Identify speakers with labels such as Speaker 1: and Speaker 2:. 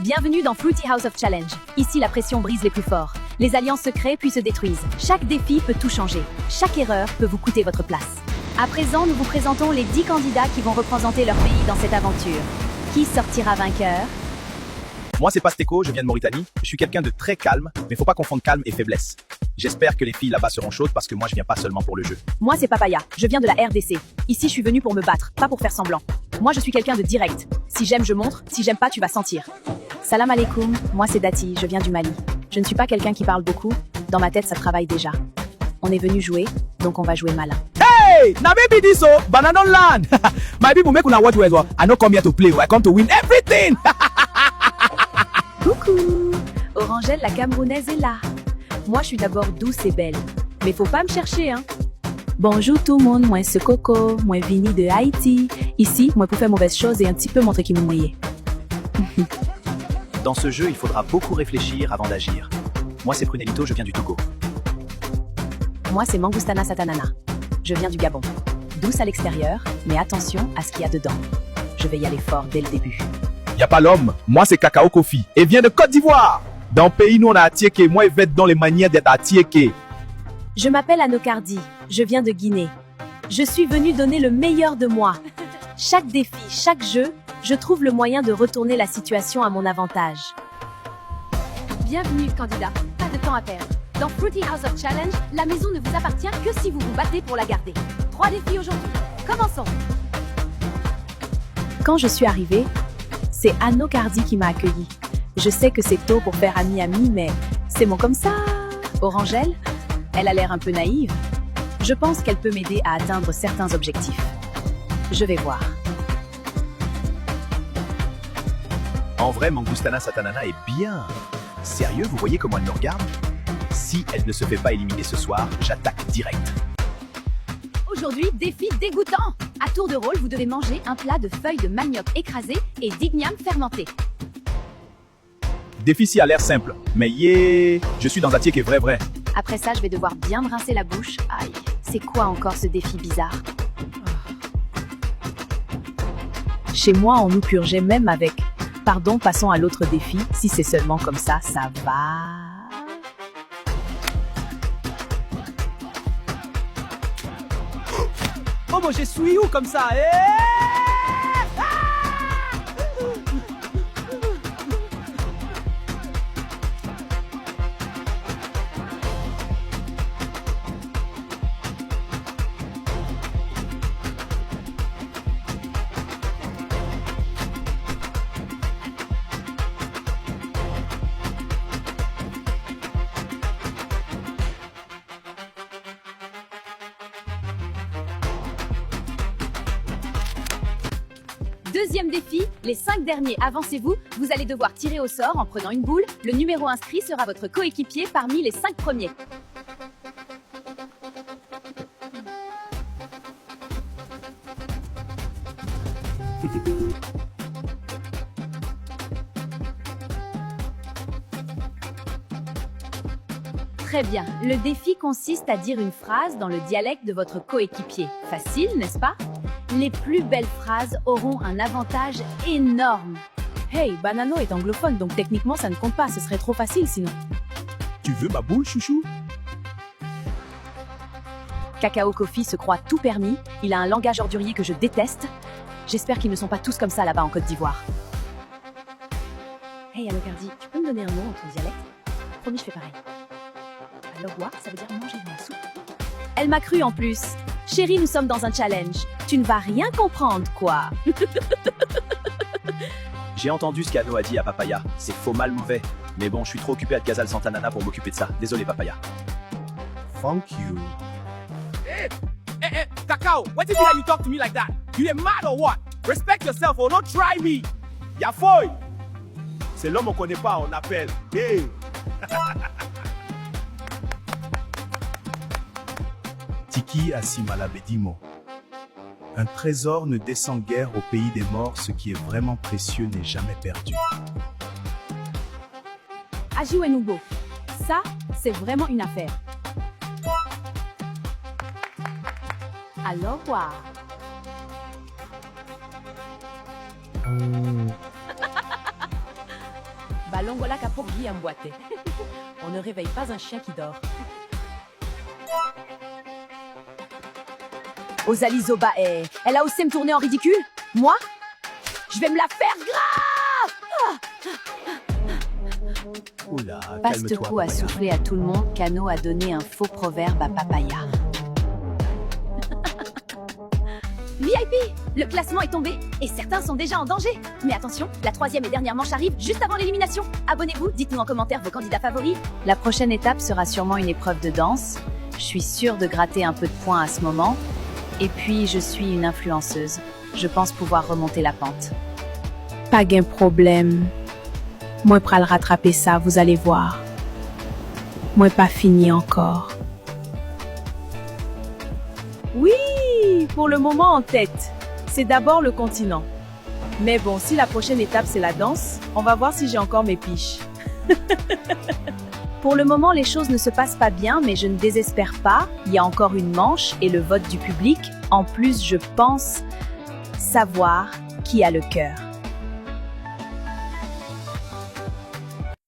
Speaker 1: Bienvenue dans Fruity House of Challenge. Ici, la pression brise les plus forts. Les alliances se créent puis se détruisent. Chaque défi peut tout changer. Chaque erreur peut vous coûter votre place. À présent, nous vous présentons les 10 candidats qui vont représenter leur pays dans cette aventure. Qui sortira vainqueur?
Speaker 2: Moi, c'est Pasteco, je viens de Mauritanie. Je suis quelqu'un de très calme, mais faut pas confondre calme et faiblesse. J'espère que les filles là-bas seront chaudes parce que moi, je viens pas seulement pour le jeu.
Speaker 1: Moi, c'est Papaya. Je viens de la RDC. Ici, je suis venu pour me battre, pas pour faire semblant. Moi, je suis quelqu'un de direct. Si j'aime, je montre. Si j'aime pas, tu vas sentir. Salam alaikum. Moi, c'est Dati. Je viens du Mali. Je ne suis pas quelqu'un qui parle beaucoup. Dans ma tête, ça travaille déjà. On est venu jouer, donc on va jouer malin.
Speaker 2: Hey! Na baby this so, banana land. My people make una watch well. I don't come here to play. I come to win everything.
Speaker 1: Coucou! Orangelle, la Camerounaise est là. Moi, je suis d'abord douce et belle. Mais faut pas me chercher, hein. Bonjour tout le monde, moi c'est Coco, moi Vini de Haïti. Ici, moi pour faire mauvaise chose et un petit peu montrer qui me mouillait.
Speaker 2: Dans ce jeu, il faudra beaucoup réfléchir avant d'agir. Moi, c'est Prunelito, je viens du Togo.
Speaker 1: Moi, c'est Mangustana Satanana. Je viens du Gabon. Douce à l'extérieur, mais attention à ce qu'il y a dedans. Je vais y aller fort dès le début.
Speaker 2: Y a pas l'homme. Moi, c'est Cacao Kofi. Et vient de Côte d'Ivoire. Dans le pays, nous, on a Atieke. Moi, je vais être dans les manières d'être Atieke.
Speaker 1: Je m'appelle Anokardi. Je viens de Guinée. Je suis venue donner le meilleur de moi. Chaque défi, chaque jeu, je trouve le moyen de retourner la situation à mon avantage. Bienvenue, candidat. Pas de temps à perdre. Dans Fruity House of Challenge, la maison ne vous appartient que si vous vous battez pour la garder. 3 défis aujourd'hui. Commençons. Quand je suis arrivée, c'est Anokardi qui m'a accueillie. Je sais que c'est tôt pour faire ami-ami, mais c'est bon comme ça. Orangelle, elle a l'air un peu naïve. Je pense qu'elle peut m'aider à atteindre certains objectifs. Je vais voir.
Speaker 2: En vrai, Mangustana Satanana est bien. Sérieux, vous voyez comment elle me regarde? Si elle ne se fait pas éliminer ce soir, j'attaque direct.
Speaker 1: Aujourd'hui, défi dégoûtant. À tour de rôle, vous devez manger un plat de feuilles de manioc écrasées et d'igname fermenté.
Speaker 2: Défi ci a l'air simple, mais je suis dans Atieke vrai.
Speaker 1: Après ça, je vais devoir bien me rincer la bouche. Aïe, c'est quoi encore ce défi bizarre? Chez moi, on nous purgeait même avec... Pardon, passons à l'autre défi. Si c'est seulement comme ça, ça va...
Speaker 2: Oh, moi, je suis où comme ça?
Speaker 1: Deuxième défi, les 5 derniers, avancez-vous. Vous allez devoir tirer au sort en prenant une boule. Le numéro inscrit sera votre coéquipier parmi les 5 premiers. Très bien. Le défi consiste à dire une phrase dans le dialecte de votre coéquipier. Facile, n'est-ce pas? Les plus belles phrases auront un avantage énorme. Hey, Banano est anglophone, donc techniquement ça ne compte pas, ce serait trop facile sinon.
Speaker 2: Tu veux ma boule, chouchou?
Speaker 1: Cacao Kofi se croit tout permis, il a un langage ordurier que je déteste. J'espère qu'ils ne sont pas tous comme ça là-bas en Côte d'Ivoire. Hey Anokardi, tu peux me donner un mot en ton dialecte? Promis, je fais pareil. Alors, what, ça veut dire manger de la soupe. Elle m'a cru en plus. Chérie, nous sommes dans un challenge. Tu ne vas rien comprendre, quoi.
Speaker 2: J'ai entendu ce qu'Ano a dit à Papaya. C'est faux mal mauvais. Mais bon, je suis trop occupé à Gazal Santanana pour m'occuper de ça. Désolé, Papaya. Thank you.
Speaker 3: Hey, Cacao, what did you talk to me like that? You ain't mad or what? Respect yourself or don't try me. Ya foy. C'est l'homme on connaît pas, on appelle. Hey.
Speaker 2: Tiki Asimala Bedimo. Un trésor ne descend guère au pays des morts, ce qui est vraiment précieux n'est jamais perdu.
Speaker 1: Ajiwenubo. Ça, c'est vraiment une affaire. Alors, quoi?
Speaker 4: Alongola Kapogi Amboate. On ne réveille pas un chien qui dort.
Speaker 1: Ozali Zoba, elle a osé me tourner en ridicule? Moi? Je vais me la faire grave!
Speaker 2: Oula,
Speaker 1: Paste-coup
Speaker 2: calme-toi,
Speaker 1: a
Speaker 2: Papaya.
Speaker 1: soufflé à tout le monde qu'Ano a donné un faux proverbe à Papaya. VIP! Le classement est tombé et certains sont déjà en danger. Mais attention, la troisième et dernière manche arrive juste avant l'élimination. Abonnez-vous, dites-nous en commentaire vos candidats favoris. La prochaine étape sera sûrement une épreuve de danse. Je suis sûre de gratter un peu de points à ce moment. Et puis, je suis une influenceuse. Je pense pouvoir remonter la pente. Pas qu'un problème. Moi, pral rattraper ça, vous allez voir. Moi, pas fini encore. Oui, pour le moment en tête. C'est d'abord le continent. Mais bon, si la prochaine étape c'est la danse, on va voir si j'ai encore mes piches. Pour le moment, les choses ne se passent pas bien, mais je ne désespère pas. Il y a encore une manche et le vote du public. En plus, je pense savoir qui a le cœur.